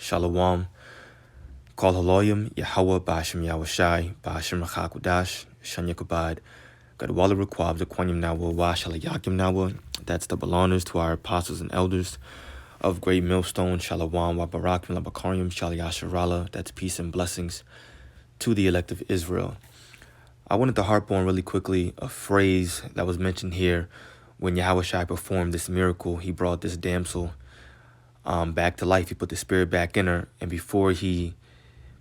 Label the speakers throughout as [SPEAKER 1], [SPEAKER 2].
[SPEAKER 1] Shalom. Kol Haloyim, Yahweh, Ba'ashem Yahushai, Ba'ashem Rachakudash, Shan Yakubad, Gadwala Requab, the Kwanyam Nawa, Shalayakim Nawa. That's double honors to our apostles and elders of Great Millstone, Shalom, Wabarakim, Labakarim, Shalayasharala. That's peace and blessings to the elect of Israel. I wanted to harp on really quickly a phrase that was mentioned here when Yahushai performed this miracle. He brought this damsel back to life. He put the spirit back in her. And before he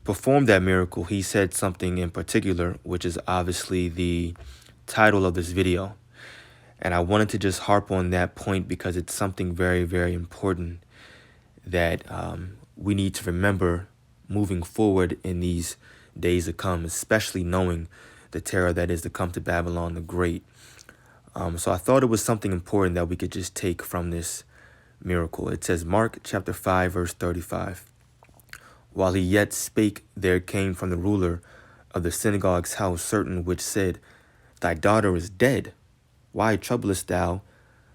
[SPEAKER 1] performed that miracle, he said something in particular, which is obviously the title of this video. And I wanted to just harp on that point because it's something very, very important that we need to remember moving forward in these days to come, especially knowing the terror that is to come to Babylon the Great. So I thought it was something important that we could just take from this miracle. It says, Mark chapter 5, verse 35. While he yet spake, there came from the ruler of the synagogue's house certain which said, Thy daughter is dead. Why troublest thou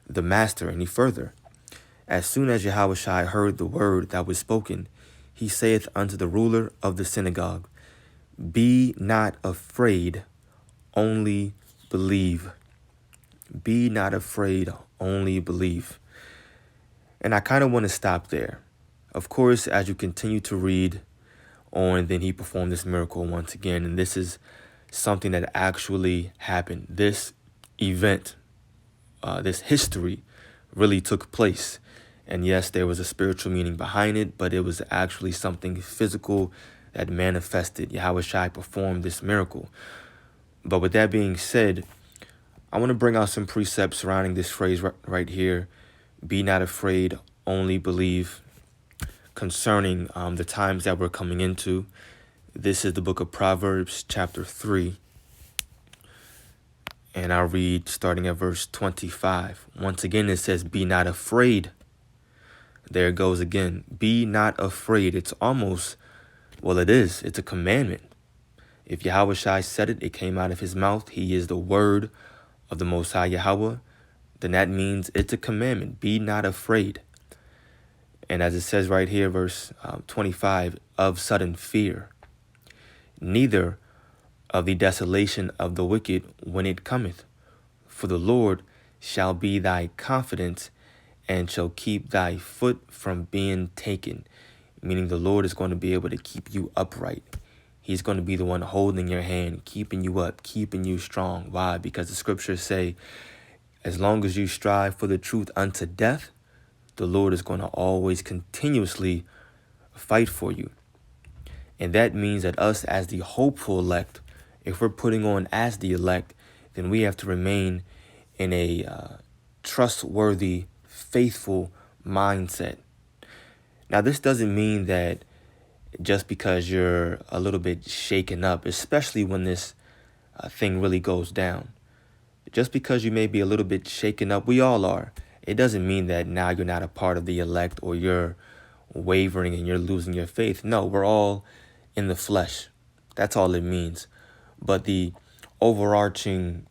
[SPEAKER 1] the master any further? As soon as Yahushua heard the word that was spoken, he saith unto the ruler of the synagogue, Be not afraid, only believe. Be not afraid, only believe. And I kind of want to stop there. Of course, as you continue to read on, then he performed this miracle once again. And this is something that actually happened. This event, this history really took place. And yes, there was a spiritual meaning behind it, but it was actually something physical that manifested. Yahushua performed this miracle. But with that being said, I want to bring out some precepts surrounding this phrase right here. Be not afraid, only believe. Concerning the times that we're coming into. This is the book of Proverbs, chapter 3. And I'll read starting at verse 25. Once again, it says, Be not afraid. There it goes again. Be not afraid. It's almost, well, it is. It's a commandment. If Yahushua said it, it came out of his mouth. He is the word of the Most High Yahweh. Then that means it's a commandment. Be not afraid. And as it says right here, verse 25, of sudden fear, neither of the desolation of the wicked when it cometh. For the Lord shall be thy confidence and shall keep thy foot from being taken. Meaning the Lord is going to be able to keep you upright. He's going to be the one holding your hand, keeping you up, keeping you strong. Why? Because the scriptures say, as long as you strive for the truth unto death, the Lord is going to always continuously fight for you. And that means that us as the hopeful elect, if we're putting on as the elect, then we have to remain in a trustworthy, faithful mindset. Now, this doesn't mean that just because you're a little bit shaken up, especially when this thing really goes down, just because you may be a little bit shaken up, we all are. It doesn't mean that now you're not a part of the elect or you're wavering and you're losing your faith. No, we're all in the flesh. That's all it means. But the overarching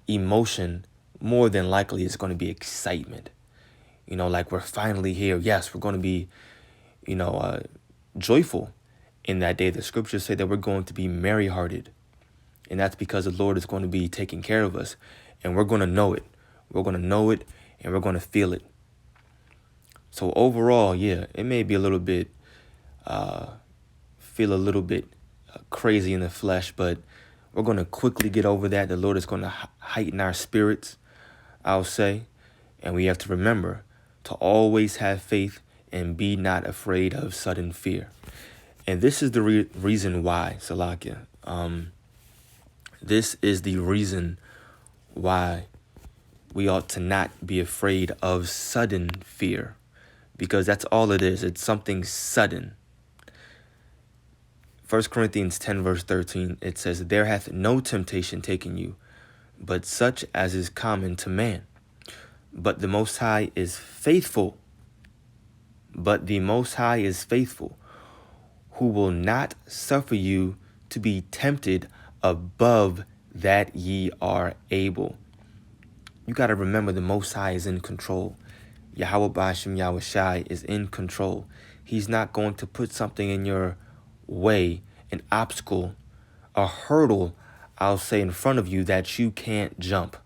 [SPEAKER 1] emotion, more than likely, is going to be excitement. You know, like we're finally here. Yes, we're going to be, joyful in that day. The scriptures say that we're going to be merry-hearted. And that's because the Lord is going to be taking care of us. And we're going to know it. We're going to know it. And we're going to feel it. So overall, yeah, it may be a little bit, feel a little bit crazy in the flesh, but we're going to quickly get over that. The Lord is going to heighten our spirits, I'll say. And we have to remember to always have faith and be not afraid of sudden fear. And this is the reason why, Salakia. This is the reason why we ought to not be afraid of sudden fear, because that's all it is. It's something sudden. 1 Corinthians 10 verse 13, it says, There hath no temptation taken you, but such as is common to man. But the Most High is faithful. But the Most High is faithful, who will not suffer you to be tempted above that ye are able. You got to remember the Most High is in control. Yahweh Ba'ashem Yahushai is in control. He's not going to put something in your way, an obstacle, a hurdle, I'll say, in front of you that you can't jump.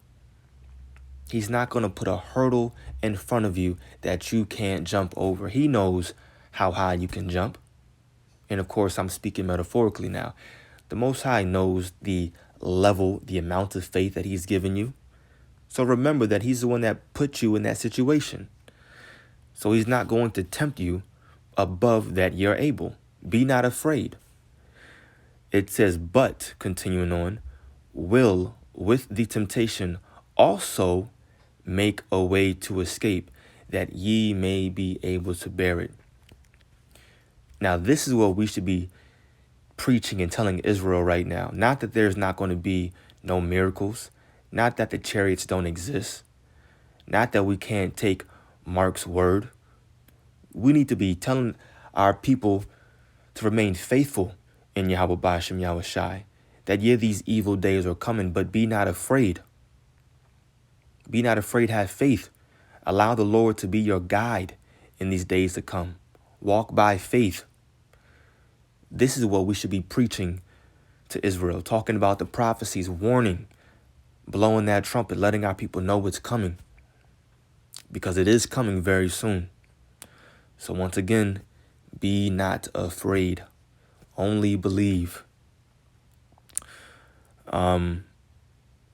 [SPEAKER 1] He's not going to put a hurdle in front of you that you can't jump over. He knows how high you can jump. And of course, I'm speaking metaphorically now. The Most High knows the level, the amount of faith that he's given you. So remember that he's the one that put you in that situation. So he's not going to tempt you above that you're able. Be not afraid. It says, but, continuing on, will with the temptation also make a way to escape, that ye may be able to bear it. Now, this is what we should be preaching and telling Israel right now. Not that there's not going to be no miracles, not that the chariots don't exist, not that we can't take Mark's word. We need to be telling our people to remain faithful in Yahweh Ba'ashem Yahushai, that these evil days are coming, but be not afraid. Be not afraid, have faith. Allow the Lord to be your guide in these days to come. Walk by faith. This is what we should be preaching to Israel, talking about the prophecies, warning, blowing that trumpet, letting our people know what's coming, because it is coming very soon. So once again, be not afraid. Only believe. I'm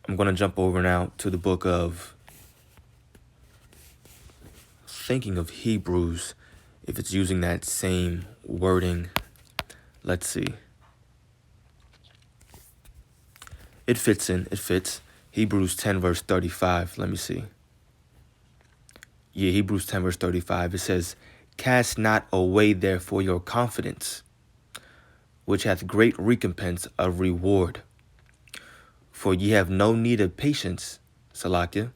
[SPEAKER 1] going to jump over now to the book of, thinking of Hebrews, if it's using that same wording. Let's see. It fits in. It fits. Hebrews 10 verse 35. Let me see. Yeah, Hebrews 10 verse 35. It says, cast not away therefore your confidence, which hath great recompense of reward. For ye have no need of patience, Salakia.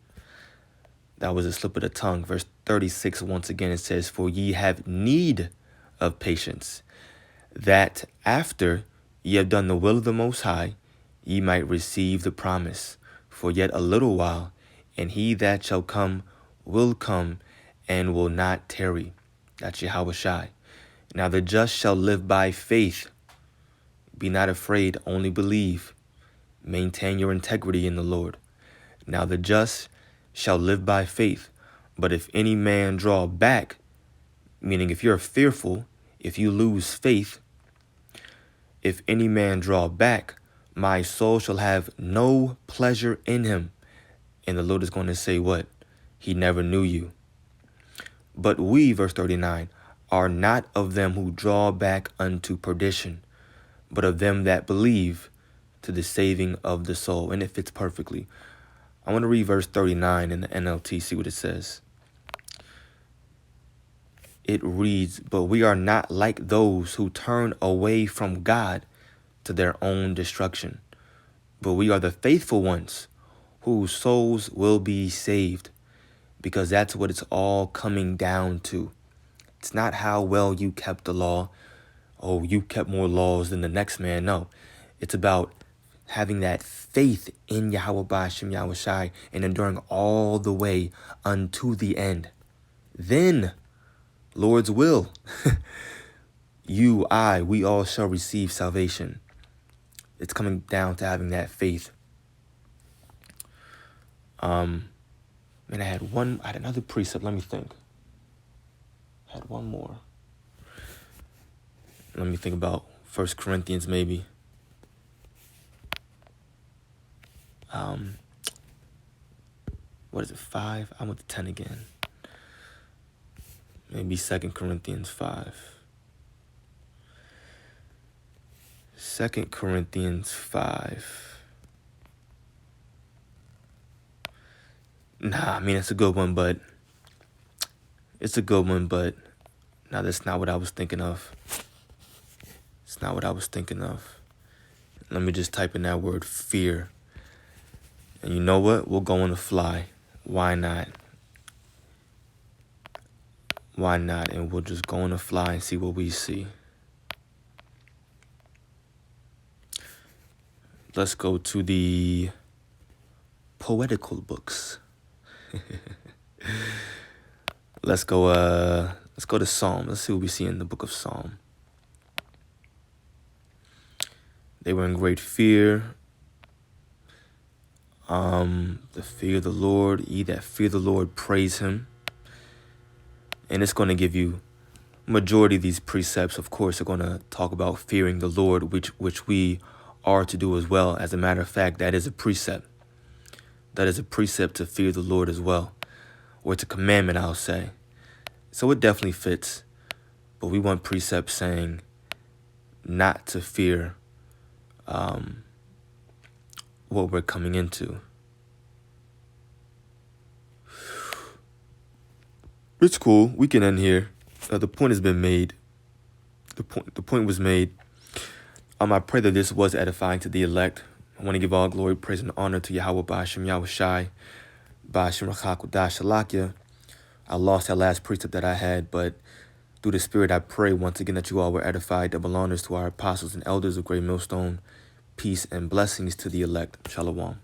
[SPEAKER 1] That was a slip of the tongue. Verse 36, once again, it says, for ye have need of patience, that after ye have done the will of the Most High, ye might receive the promise. For yet a little while, and he that shall come will come and will not tarry. That's Yahweh Shai. Now the just shall live by faith. Be not afraid, only believe. Maintain your integrity in the Lord. Now the just shall live by faith. But if any man draw back, meaning if you're fearful, if you lose faith, if any man draw back, my soul shall have no pleasure in him. And the Lord is going to say what? He never knew you. But we, verse 39, are not of them who draw back unto perdition, but of them that believe to the saving of the soul. And it fits perfectly. I want to read verse 39 in the NLT, see what it says. It reads, but we are not like those who turn away from God to their own destruction, but we are the faithful ones whose souls will be saved, because that's what it's all coming down to. It's not how well you kept the law. Oh, you kept more laws than the next man. No, it's about having that faith in Yahweh Ba'ashem Yahushai and enduring all the way unto the end. Then, Lord's will, we all shall receive salvation. It's coming down to having that faith. And I had another precept. Let me think. I had one more. Let me think about 1 Corinthians maybe. What is it, 5? I went to 10 again. Maybe 2 Corinthians 5. 2 Corinthians 5. Nah, I mean, it's a good one, but now that's not what I was thinking of. It's not what I was thinking of. Let me just type in that word, fear. And you know what? We'll go on the fly. Why not? Why not? And we'll just go on the fly and see what we see. Let's go to the poetical books. Let's go Let's go to Psalm. Let's see what we see in the book of Psalm. They were in great fear. The fear of the Lord. Ye that fear the Lord, praise him. And it's going to give you majority of these precepts, of course, are going to talk about fearing the Lord, which we are to do as well. As a matter of fact, that is a precept. That is a precept to fear the Lord as well. Or it's a commandment, I'll say. So it definitely fits. But we want precepts saying not to fear what we're coming into. It's cool. We can end here. The point has been made. The point was made. I pray that this was edifying to the elect. I want to give all glory, praise, and honor to Yahweh Ba'ashem Yahushai, Ba'ashem Rachakudash Shalakia. I lost that last precept that I had, but through the Spirit, I pray once again that you all were edified. Double honors to our apostles and elders of Great Millstone. Peace and blessings to the elect. Shalom.